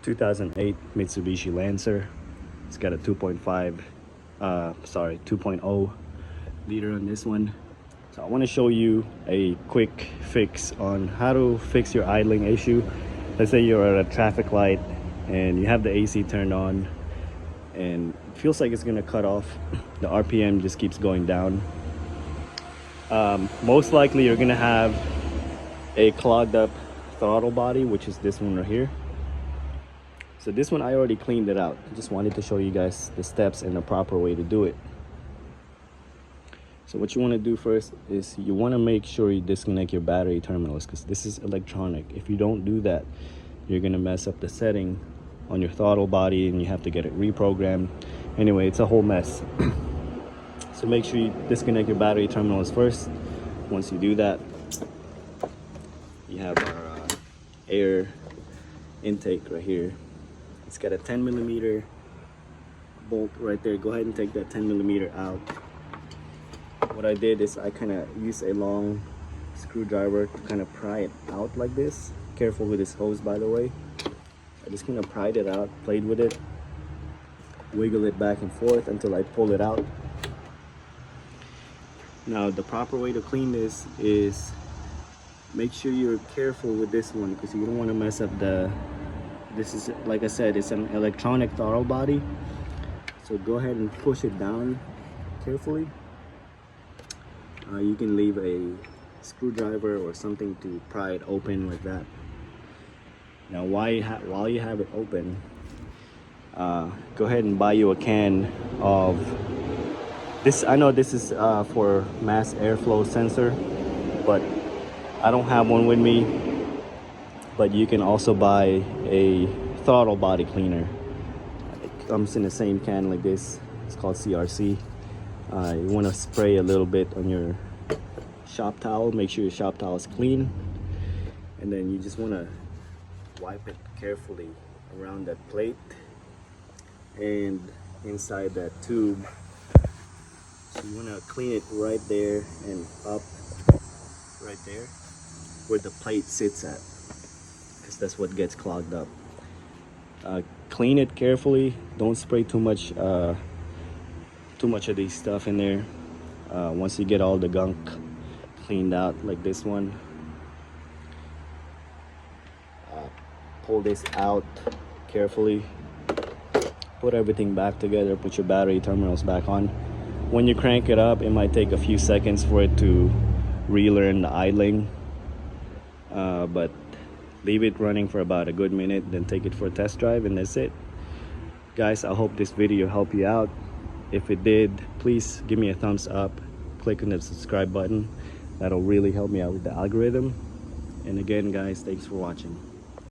2008 Mitsubishi Lancer. It's got a 2.0 liter on this one. So I want to show you a quick fix on how to fix your idling issue. Let's say you're at a traffic light and you have the AC turned on and it feels like it's gonna cut off. The RPM just keeps going down. Most likely you're gonna have a clogged up throttle body, which is this one right here. So this one I already cleaned it out. I just wanted to show you guys the steps and the proper way to do it. So what you want to do first is you want to make sure you disconnect your battery terminals, because this is electronic. If you don't do that, you're gonna mess up the setting on your throttle body and you have to get it reprogrammed. Anyway, it's a whole mess. So make sure you disconnect your battery terminals first. Once you do that, you have our air intake right here. It's got a 10mm bolt right there. Go ahead and take that 10mm out. What I did is I kind of used a long screwdriver to kind of pry it out like this. Careful with this hose, by the way. I just kind of pried it out, played with it, wiggle it back and forth until I pull it out. Now the proper way to clean this is make sure you're careful with this one, because you don't want to mess up this is, like I said, it's an electronic throttle body. So go ahead and push it down carefully. You can leave a screwdriver or something to pry it open like that. Now while you have it open, go ahead and buy you a can of this. I know this is for mass airflow sensor, but I don't have one with me. But you can also buy a throttle body cleaner. It comes in the same can like this. It's called CRC. You want to spray a little bit on your shop towel. Make sure your shop towel is clean, and then you just want to wipe it carefully around that plate and inside that tube. So you want to clean it right there and up right there where the plate sits at, because that's what gets clogged up. Clean it carefully. Don't spray too much of these stuff in there. Once you get all the gunk cleaned out like this one, pull this out carefully, put everything back together, put your battery terminals back on. When you crank it up, it might take a few seconds for it to relearn the idling, but leave it running for about a good minute, then take it for a test drive, and that's it. Guys, I hope this video helped you out. If it did, please give me a thumbs up, click on the subscribe button. That'll really help me out with the algorithm. And again, guys, thanks for watching.